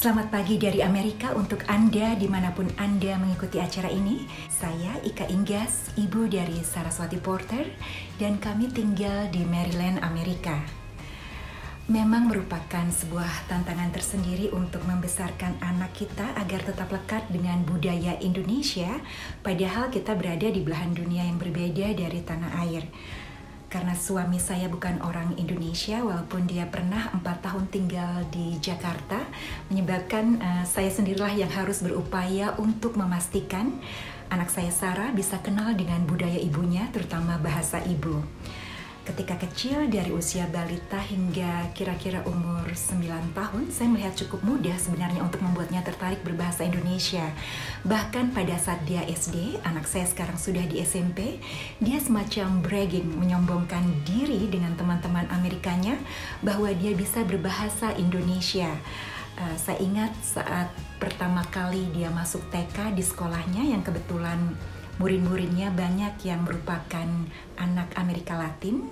Selamat pagi dari Amerika untuk Anda dimanapun Anda mengikuti acara ini. Saya Ika Inggas, ibu dari Saraswati Porter, dan kami tinggal di Maryland, Amerika. Memang merupakan sebuah tantangan tersendiri untuk membesarkan anak kita agar tetap lekat dengan budaya Indonesia, padahal kita berada di belahan dunia yang berbeda dari tanah air. Karena suami saya bukan orang Indonesia, walaupun dia pernah 4 tahun tinggal di Jakarta, menyebabkan saya sendirilah yang harus berupaya untuk memastikan anak saya Sarah bisa kenal dengan budaya ibunya, terutama bahasa ibu. Ketika kecil, dari usia balita hingga kira-kira umur 9 tahun, saya melihat cukup mudah sebenarnya untuk membuatnya tertarik berbahasa Indonesia. Bahkan pada saat dia SD, anak saya sekarang sudah di SMP, dia semacam bragging, menyombongkan diri dengan teman-teman Amerikanya bahwa dia bisa berbahasa Indonesia. Saya ingat saat pertama kali dia masuk TK di sekolahnya yang kebetulan murid-muridnya banyak yang merupakan anak Amerika Latin.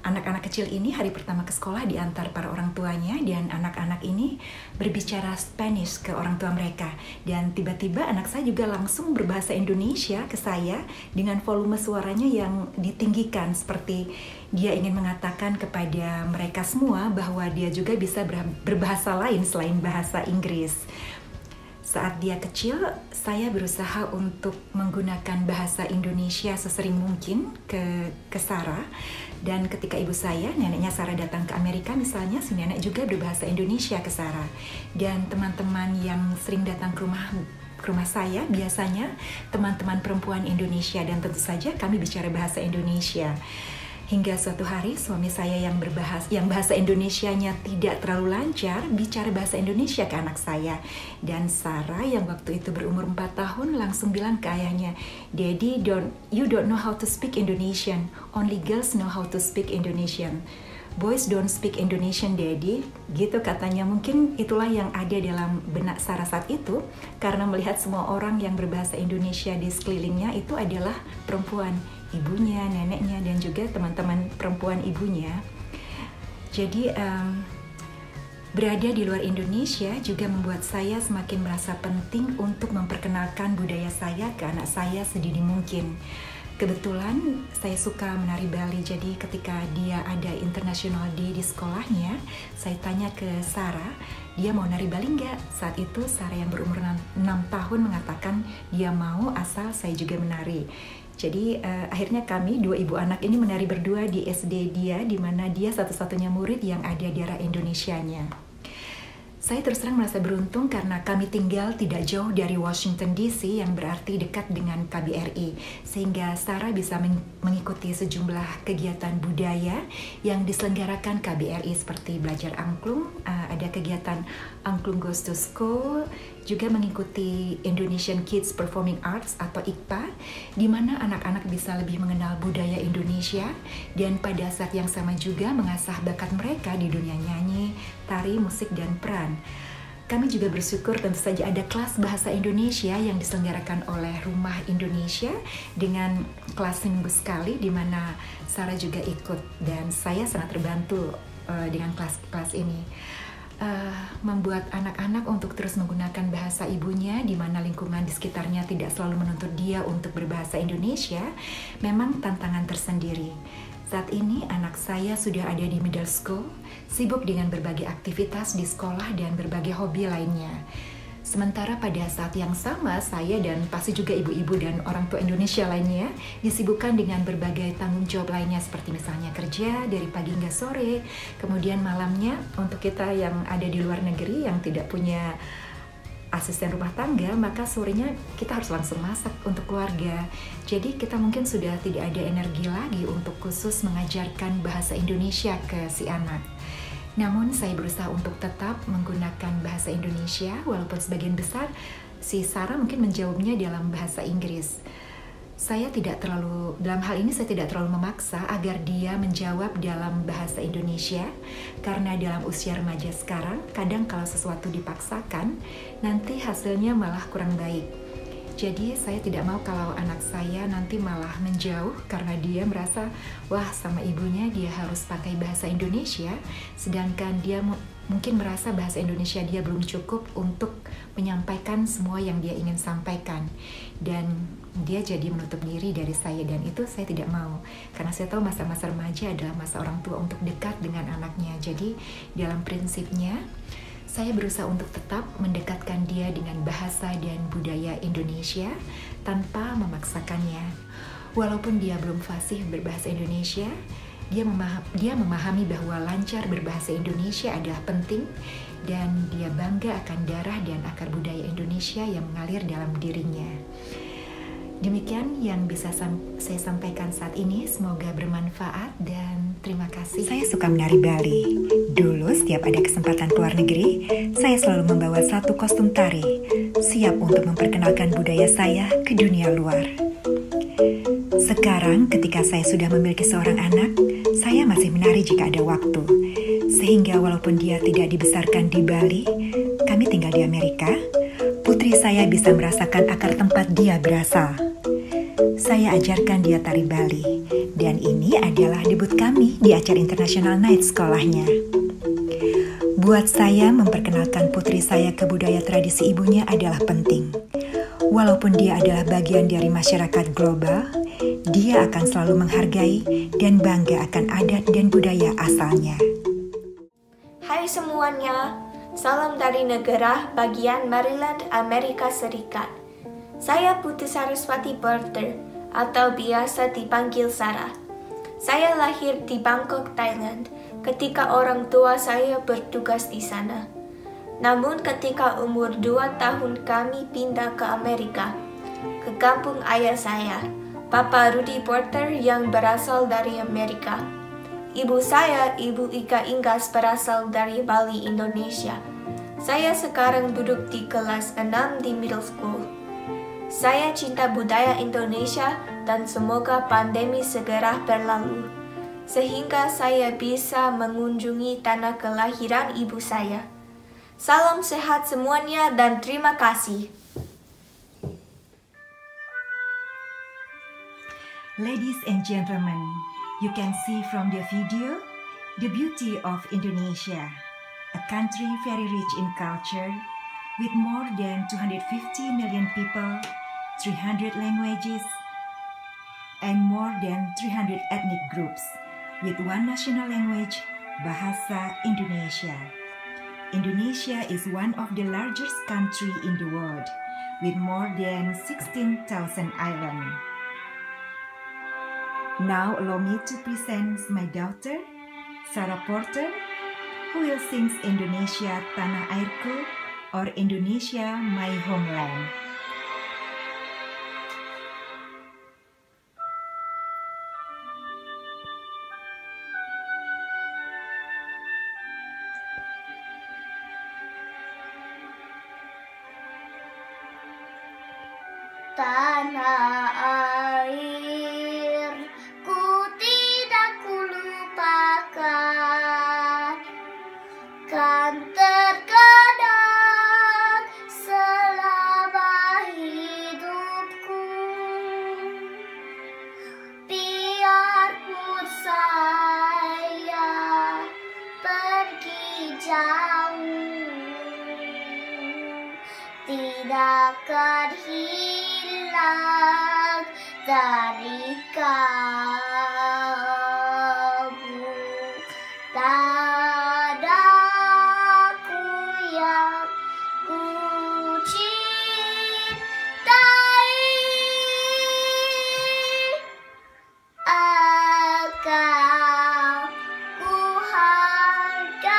Anak-anak kecil ini hari pertama ke sekolah diantar para orang tuanya, dan anak-anak ini berbicara Spanish ke orang tua mereka. Dan tiba-tiba anak saya juga langsung berbahasa Indonesia ke saya dengan volume suaranya yang ditinggikan, seperti dia ingin mengatakan kepada mereka semua bahwa dia juga bisa berbahasa lain selain bahasa Inggris. Saat dia kecil, saya berusaha untuk menggunakan bahasa Indonesia sesering mungkin ke Sarah. Dan ketika ibu saya, neneknya Sarah datang ke Amerika misalnya, si nenek juga berbahasa Indonesia ke Sarah. Dan teman-teman yang sering datang ke rumah saya, biasanya teman-teman perempuan Indonesia, dan tentu saja kami bicara bahasa Indonesia. Hingga suatu hari suami saya yang bahasa Indonesianya tidak terlalu lancar bicara bahasa Indonesia ke anak saya. Dan Sarah yang waktu itu berumur 4 tahun langsung bilang ke ayahnya, "Daddy, you don't know how to speak Indonesian. Only girls know how to speak Indonesian. Boys don't speak Indonesian, Daddy." Gitu katanya. Mungkin itulah yang ada dalam benak Sarah saat itu, karena melihat semua orang yang berbahasa Indonesia di sekelilingnya itu adalah perempuan, ibunya, neneknya, dan juga teman-teman perempuan ibunya. Jadi berada di luar Indonesia juga membuat saya semakin merasa penting untuk memperkenalkan budaya saya ke anak saya sedini mungkin. Kebetulan saya suka menari Bali, jadi ketika dia ada International Day di sekolahnya, saya tanya ke Sarah, dia mau nari Bali nggak? Saat itu Sarah yang berumur 6 tahun mengatakan dia mau, asal saya juga menari. Jadi akhirnya kami dua ibu anak ini menari berdua di SD dia, di mana dia satu-satunya murid yang ada di daerah Indonesianya. Saya terus terang merasa beruntung karena kami tinggal tidak jauh dari Washington DC, yang berarti dekat dengan KBRI, sehingga Sarah bisa mengikuti sejumlah kegiatan budaya yang diselenggarakan KBRI seperti belajar angklung, ada kegiatan Angklung Goes to School, juga mengikuti Indonesian Kids Performing Arts atau IKPA, di mana anak-anak bisa lebih mengenal budaya Indonesia dan pada saat yang sama juga mengasah bakat mereka di dunia nyanyi, tari, musik, dan peran. Kami juga bersyukur tentu saja ada kelas bahasa Indonesia yang diselenggarakan oleh Rumah Indonesia dengan kelas seminggu sekali, di mana Sarah juga ikut, dan saya sangat terbantu dengan kelas ini. Membuat anak-anak untuk terus menggunakan bahasa ibunya, di mana lingkungan di sekitarnya tidak selalu menuntut dia untuk berbahasa Indonesia, memang tantangan tersendiri. Saat ini anak saya sudah ada di middle school, sibuk dengan berbagai aktivitas di sekolah dan berbagai hobi lainnya. Sementara pada saat yang sama, saya dan pasti juga ibu-ibu dan orang tua Indonesia lainnya disibukkan dengan berbagai tanggung jawab lainnya, seperti misalnya kerja dari pagi hingga sore, kemudian malamnya untuk kita yang ada di luar negeri yang tidak punya asisten rumah tangga, maka sorenya kita harus langsung masak untuk keluarga. Jadi kita mungkin sudah tidak ada energi lagi untuk khusus mengajarkan bahasa Indonesia ke si anak. Namun saya berusaha untuk tetap menggunakan bahasa Indonesia, walaupun sebagian besar si Sarah mungkin menjawabnya dalam bahasa Inggris. Dalam hal ini saya tidak terlalu memaksa agar dia menjawab dalam bahasa Indonesia, karena dalam usia remaja sekarang, kadang kalau sesuatu dipaksakan, nanti hasilnya malah kurang baik. Jadi saya tidak mau kalau anak saya nanti malah menjauh karena dia merasa, wah sama ibunya dia harus pakai bahasa Indonesia, sedangkan dia mungkin merasa bahasa Indonesia dia belum cukup untuk menyampaikan semua yang dia ingin sampaikan, dan dia jadi menutup diri dari saya, dan itu saya tidak mau, karena saya tahu masa-masa remaja adalah masa orang tua untuk dekat dengan anaknya. Jadi dalam prinsipnya saya berusaha untuk tetap mendekatkan dia dengan bahasa dan budaya Indonesia tanpa memaksakannya. Walaupun dia belum fasih berbahasa Indonesia, dia memahami bahwa lancar berbahasa Indonesia adalah penting, dan dia bangga akan darah dan akar budaya Indonesia yang mengalir dalam dirinya. Demikian yang bisa saya sampaikan saat ini, semoga bermanfaat dan terima kasih. Saya suka menari Bali. Dulu setiap ada kesempatan keluar negeri, saya selalu membawa satu kostum tari, siap untuk memperkenalkan budaya saya ke dunia luar. Sekarang ketika saya sudah memiliki seorang anak, saya masih menari jika ada waktu. Sehingga walaupun dia tidak dibesarkan di Bali, kami tinggal di Amerika, putri saya bisa merasakan akar tempat dia berasal. Saya ajarkan dia tari Bali, dan ini adalah debut kami di acara International Night sekolahnya. Buat saya, memperkenalkan putri saya ke budaya tradisi ibunya adalah penting. Walaupun dia adalah bagian dari masyarakat global, dia akan selalu menghargai dan bangga akan adat dan budaya asalnya. Hai semuanya, salam dari negara bagian Maryland, Amerika Serikat. Saya Putri Saraswati Porter, atau biasa dipanggil Sarah. Saya lahir di Bangkok, Thailand, ketika orang tua saya bertugas di sana. Namun ketika umur 2 tahun kami pindah ke Amerika, ke kampung ayah saya, Papa Rudy Porter yang berasal dari Amerika. Ibu saya, Ibu Ika Inggas, berasal dari Bali, Indonesia. Saya sekarang duduk di kelas 6 di middle school. Saya cinta budaya Indonesia dan semoga pandemi segera berlalu, sehingga saya bisa mengunjungi tanah kelahiran ibu saya. Salam sehat semuanya dan terima kasih. Ladies and gentlemen, you can see from the video the beauty of Indonesia, a country very rich in culture, with more than 250 million people, 300 languages, and more than 300 ethnic groups, with one national language, Bahasa Indonesia. Indonesia is one of the largest country in the world, with more than 16,000 islands. Now allow me to present my daughter, Sarah Porter, who will sing Indonesia Tanah Airku, or Indonesia My Homeland. Tanah airku tidak kulupakan, kan terkenang selama hidupku. Biarpun saya pergi jauh, tidak akan hilang dari kamu. Tanahku yang ku cintai, akan ku hargai.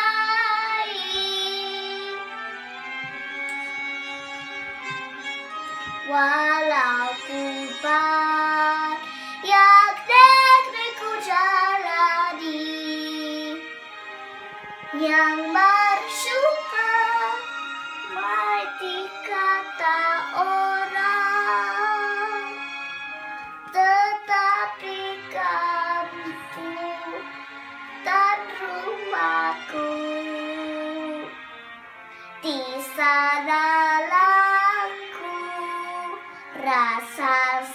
Walau ku banyak negeriku jalani, yang mersupramati kata orang, tetapi kampung dan rumahku, di sanalah ku rasa